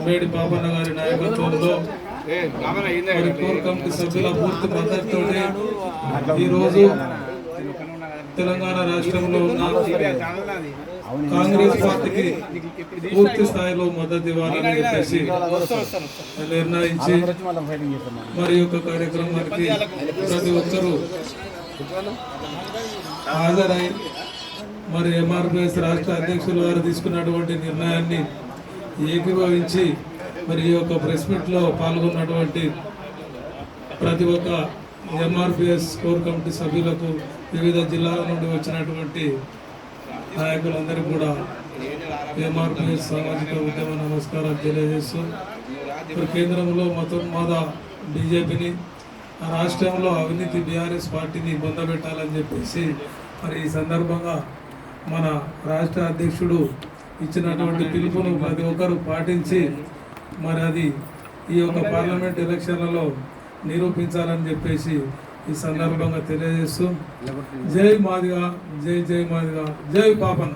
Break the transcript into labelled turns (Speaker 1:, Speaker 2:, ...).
Speaker 1: మేడి పాపన్న గారి నాయకత్వంలో మరి కోర్ కమిటీ సభ్యుల పూర్తి మద్దతుతో ఈరోజు తెలంగాణ రాష్ట్రంలో ఉన్న కాంగ్రెస్ పార్టీకి పూర్తి స్థాయిలో మద్దతు ఇవ్వాలని చెప్పేసి నిర్ణయించి మరి యొక్క కార్యక్రమానికి ప్రతి ఒక్కరూ హాజరై మరి ఎంఆర్పిఎస్ రాష్ట్ర అధ్యక్షులు వారు తీసుకున్నటువంటి నిర్ణయాన్ని ఏకీభవించి మరి ఈ యొక్క ప్రెస్ మీట్లో పాల్గొన్నటువంటి ప్రతి ఒక్క ఎంఆర్పిఎస్ కోర్ కమిటీ సభ్యులకు వివిధ జిల్లాల నుండి వచ్చినటువంటి నాయకులందరికీ కూడా ఎంఆర్పిఎస్ సామాజిక ఉద్యమ నమస్కారాలు తెలియజేస్తూ ఇప్పుడు కేంద్రంలో మతోన్మాద బీజేపీని రాష్ట్రంలో అవినీతి బీఆర్ఎస్ పార్టీని పొందబెట్టాలని చెప్పేసి మరి ఈ సందర్భంగా మన రాష్ట్ర అధ్యక్షుడు ఇచ్చినటువంటి పిలుపును ప్రతి ఒక్కరూ పాటించి మరి అది ఈ యొక్క పార్లమెంట్ ఎలక్షన్లలో నిరూపించాలని చెప్పేసి ఈ సందర్భంగా తెలియజేస్తూ జై మాదిగా, జై జై మాదిగా, జై పాపన్న.